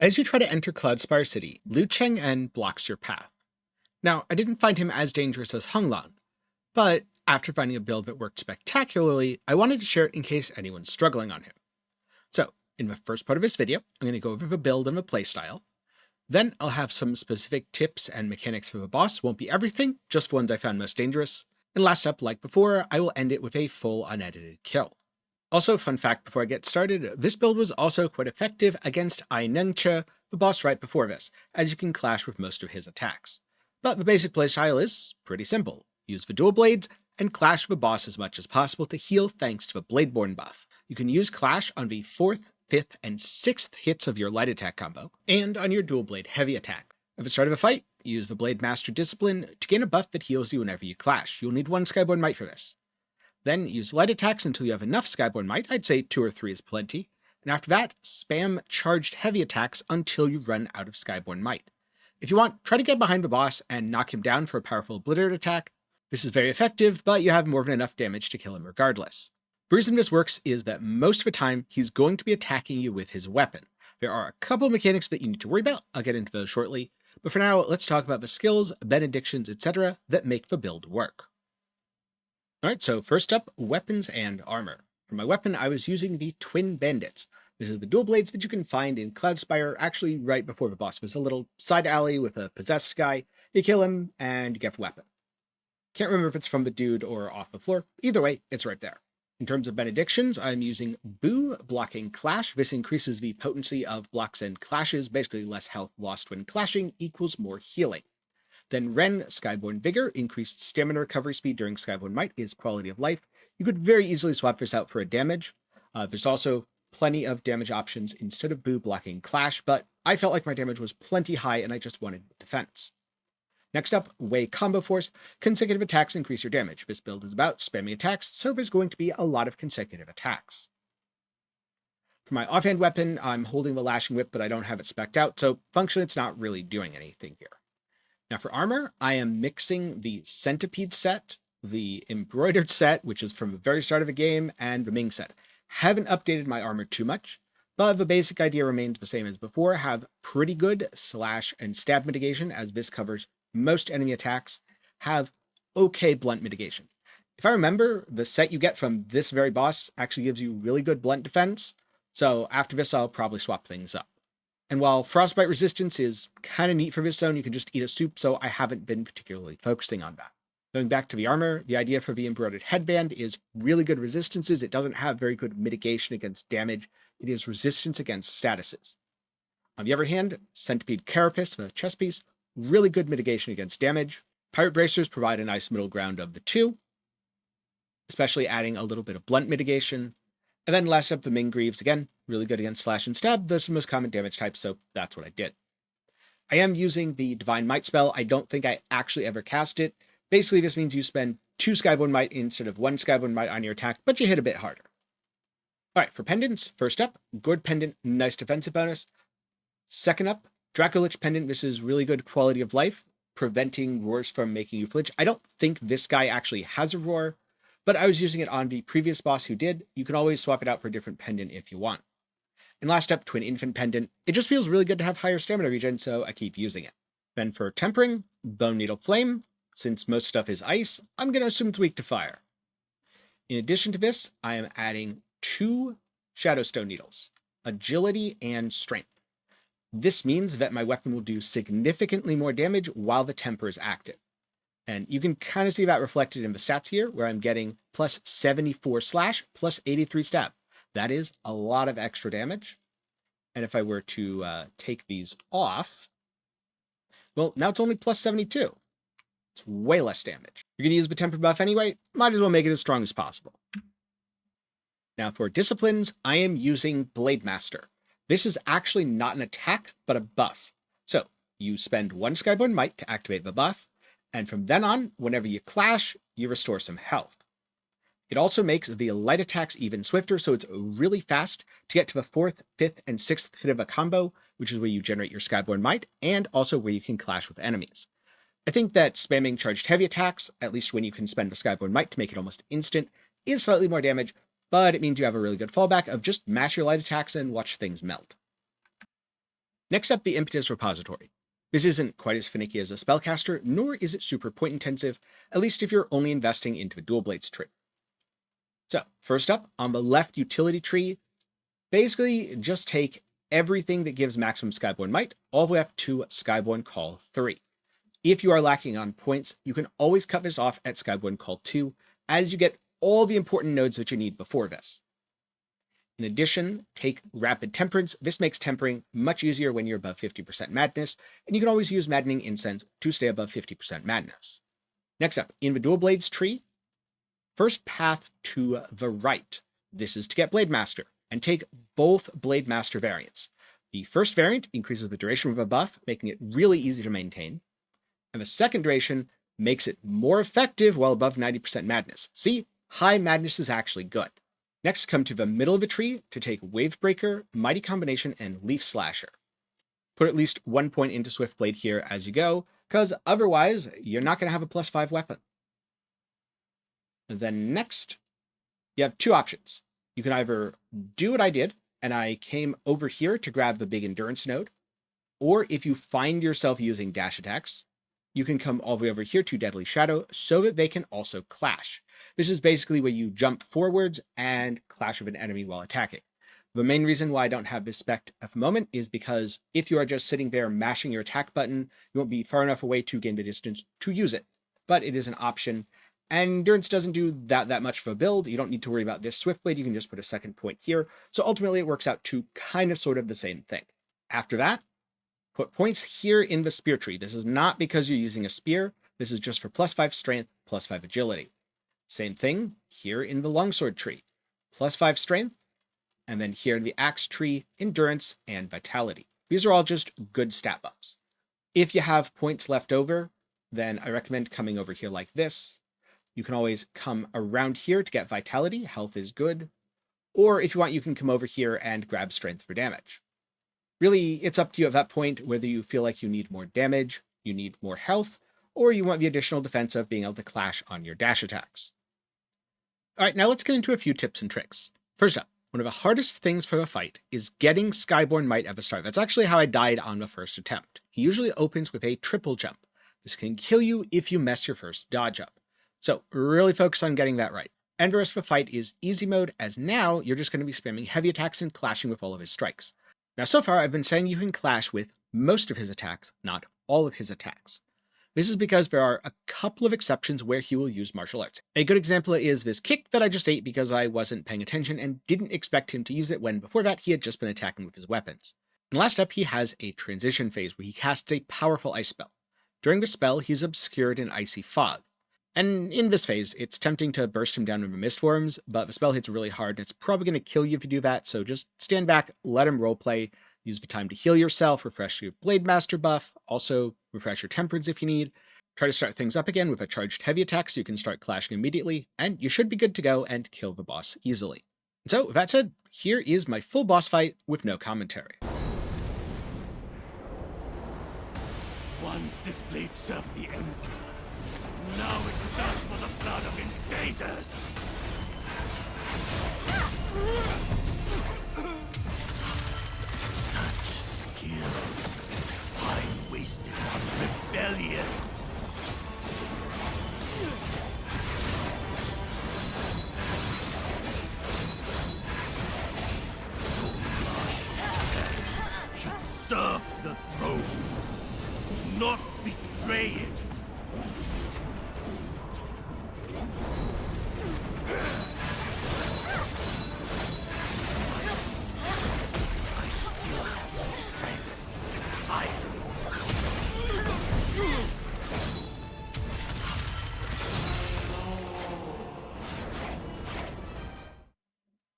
As you try to enter Cloudspire City, Liu Cheng'en blocks your path. Now, I didn't find him as dangerous as Honglan, but after finding a build that worked spectacularly, I wanted to share it in case anyone's struggling on him. So, in the first part of this video, I'm going to go over the build and the playstyle. Then I'll have some specific tips and mechanics for the boss. Won't be everything, just the ones I found most dangerous. And last up, like before, I will end it with a full unedited kill. Also, fun fact before I get started, this build was also quite effective against Ai Nengqi, the boss right before this, as you can clash with most of his attacks. But the basic playstyle is pretty simple. Use the dual blades, and clash the boss as much as possible to heal thanks to the Bladeborn buff. You can use clash on the 4th, 5th, and 6th hits of your light attack combo, and on your dual blade heavy attack. At the start of a fight, use the Blade Master Discipline to gain a buff that heals you whenever you clash. You'll need 1 Skyborn Might for this. Then use light attacks until you have enough Skyborn Might. I'd say 2 or 3 is plenty. And after that, spam charged heavy attacks until you run out of Skyborn Might. If you want, try to get behind the boss and knock him down for a powerful Obliterate attack. This is very effective, but you have more than enough damage to kill him regardless. The reason this works is that most of the time, he's going to be attacking you with his weapon. There are a couple mechanics that you need to worry about. I'll get into those shortly. But for now, let's talk about the skills, benedictions, etc. that make the build work. Alright, so first up, weapons and armor. For my weapon, I was using the Twin Bandits. This is the dual blades that you can find in Cloudspire, actually right before the boss. There's a little side alley with a possessed guy. You kill him, and you get the weapon. Can't remember if it's from the dude or off the floor. Either way, it's right there. In terms of benedictions, I'm using Boo, blocking Clash. This increases the potency of blocks and clashes. Basically, less health lost when clashing equals more healing. Then Ren, Skyborn Vigor, increased stamina recovery speed during Skyborn Might is quality of life. You could very easily swap this out for a damage. There's also plenty of damage options instead of Boo blocking Clash, but I felt like my damage was plenty high and I just wanted defense. Next up, Wei Combo Force. Consecutive attacks increase your damage. This build is about spamming attacks, so there's going to be a lot of consecutive attacks. For my offhand weapon, I'm holding the Lashing Whip, but I don't have it spec'd out, so function it's not really doing anything here. Now for armor, I am mixing the Centipede set, the Embroidered set, which is from the very start of the game, and the Ming set. Haven't updated my armor too much, but the basic idea remains the same as before. Have pretty good slash and stab mitigation, as this covers most enemy attacks. Have okay blunt mitigation. If I remember, the set you get from this very boss actually gives you really good blunt defense, so after this I'll probably swap things up. And while Frostbite resistance is kind of neat for this zone, you can just eat a soup, so I haven't been particularly focusing on that. Going back to the armor, the idea for the Embroidered Headband is really good resistances. It doesn't have very good mitigation against damage. It is resistance against statuses. On the other hand, Centipede Carapace, the chest piece, really good mitigation against damage. Pirate Bracers provide a nice middle ground of the two, especially adding a little bit of blunt mitigation. And then last up, the Ming Greaves, again, really good against slash and stab. Those are the most common damage types, so that's what I did. I am using the Divine Might spell. I don't think I actually ever cast it. Basically, this means you spend 2 Skyborn Might instead of 1 Skyborn Might on your attack, but you hit a bit harder. Alright, for pendants, first up, Gourd Pendant, nice defensive bonus. Second up, Dracolich Pendant. This is really good quality of life, preventing roars from making you flinch. I don't think this guy actually has a roar, but I was using it on the previous boss who did. You can always swap it out for a different pendant if you want. And last up, Twin Infant Pendant. It just feels really good to have higher stamina regen, so I keep using it. Then for tempering, Bone Needle Flame. Since most stuff is ice, I'm going to assume it's weak to fire. In addition to this, I am adding 2 Shadowstone Needles, Agility and Strength. This means that my weapon will do significantly more damage while the temper is active. And you can kind of see that reflected in the stats here, where I'm getting plus 74 slash, plus 83 stab. That is a lot of extra damage. And if I were to take these off, well, now it's only plus 72. It's way less damage. You're going to use the temper buff anyway, might as well make it as strong as possible. Now for disciplines, I am using Blade Master. This is actually not an attack, but a buff. So you spend 1 Skyborn Might to activate the buff, and from then on, whenever you clash, you restore some health. It also makes the light attacks even swifter, so it's really fast to get to the 4th, 5th, and 6th hit of a combo, which is where you generate your Skyborn Might, and also where you can clash with enemies. I think that spamming charged heavy attacks, at least when you can spend a Skyborn Might to make it almost instant, is slightly more damage, but it means you have a really good fallback of just mash your light attacks and watch things melt. Next up, the Impetus Repository. This isn't quite as finicky as a spellcaster, nor is it super point intensive, at least if you're only investing into the Dual Blades tree. So, first up, on the left utility tree, basically just take everything that gives maximum Skyborn Might all the way up to Skyborn Call 3. If you are lacking on points, you can always cut this off at Skyborn Call 2, as you get all the important nodes that you need before this. In addition, take Rapid Temperance. This makes tempering much easier when you're above 50% madness, and you can always use Maddening Incense to stay above 50% madness. Next up, in the Dual Blades tree, first path to the right. This is to get Blade Master, and take both Blade Master variants. The first variant increases the duration of a buff, making it really easy to maintain, and the second duration makes it more effective while above 90% madness. See, high madness is actually good. Next, come to the middle of the tree to take Wavebreaker, Mighty Combination, and Leaf Slasher. Put at least 1 point into Swift Blade here as you go, because otherwise you're not going to have a +5 weapon. And then next, you have two options. You can either do what I did, and I came over here to grab the big endurance node, or if you find yourself using dash attacks, you can come all the way over here to Deadly Shadow so that they can also clash. This is basically where you jump forwards and clash with an enemy while attacking. The main reason why I don't have this spec at the moment is because if you are just sitting there mashing your attack button, you won't be far enough away to gain the distance to use it. But it is an option, and endurance doesn't do that much for a build. You don't need to worry about this Swift Blade, you can just put a second point here. So ultimately it works out to kind of sort of the same thing. After that, put points here in the spear tree. This is not because you're using a spear. This is just for +5 strength, +5 agility. Same thing here in the longsword tree. +5 strength, and then here in the axe tree, endurance and vitality. These are all just good stat buffs. If you have points left over, then I recommend coming over here like this. You can always come around here to get vitality. Health is good. Or if you want, you can come over here and grab strength for damage. Really, it's up to you at that point whether you feel like you need more damage, you need more health, or you want the additional defense of being able to clash on your dash attacks. Alright, now let's get into a few tips and tricks. First up, one of the hardest things for a fight is getting Skyborn Might at the start. That's actually how I died on the first attempt. He usually opens with a triple jump. This can kill you if you mess your first dodge up. So really focus on getting that right. And the rest of the fight is easy mode, as now you're just going to be spamming heavy attacks and clashing with all of his strikes. Now so far I've been saying you can clash with most of his attacks, not all of his attacks. This is because there are a couple of exceptions where he will use martial arts. A good example is this kick that I just ate because I wasn't paying attention and didn't expect him to use it when before that he had just been attacking with his weapons. And last up, he has a transition phase where he casts a powerful ice spell. During the spell, he's obscured in icy fog. And in this phase, it's tempting to burst him down in the mist forms, but the spell hits really hard and it's probably going to kill you if you do that, so just stand back, let him roleplay, use the time to heal yourself, refresh your Blade Master buff, also refresh your Temperance if you need. Try to start things up again with a charged heavy attack so you can start clashing immediately, and you should be good to go and kill the boss easily. So, with that said, here is my full boss fight with no commentary. Once this blade served the Emperor, now it does for the blood of invaders! Such skill, I wasted on rebellion! Should serve the throne, not betray it!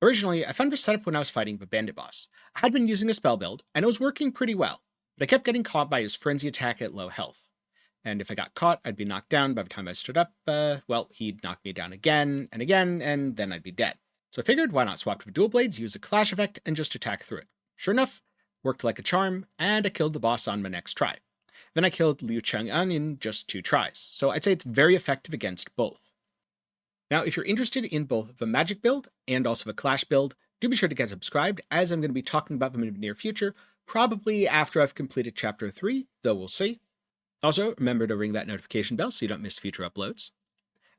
Originally, I found this setup when I was fighting the bandit boss. I had been using a spell build, and it was working pretty well, but I kept getting caught by his frenzy attack at low health. And if I got caught, I'd be knocked down by the time I stood up, well, he'd knock me down again, and then I'd be dead. So I figured, why not swap to the dual blades, use a clash effect, and just attack through it. Sure enough, worked like a charm, and I killed the boss on my next try. Then I killed Liu Cheng'en in just 2 tries, so I'd say it's very effective against both. Now, if you're interested in both the magic build and also the clash build, do be sure to get subscribed, as I'm going to be talking about them in the near future, Probably after I've completed Chapter 3, though we'll see. Also, remember to ring that notification bell so you don't miss future uploads.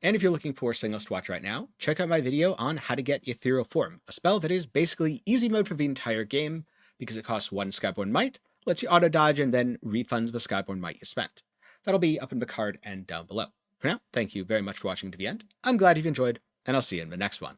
And if you're looking for something else to watch right now, check out my video on how to get Ethereal Form, a spell that is basically easy mode for the entire game because it costs 1 Skyborn Might, lets you auto-dodge, and then refunds the Skyborn Might you spent. That'll be up in the card and down below. For now, thank you very much for watching to the end. I'm glad you've enjoyed, and I'll see you in the next one.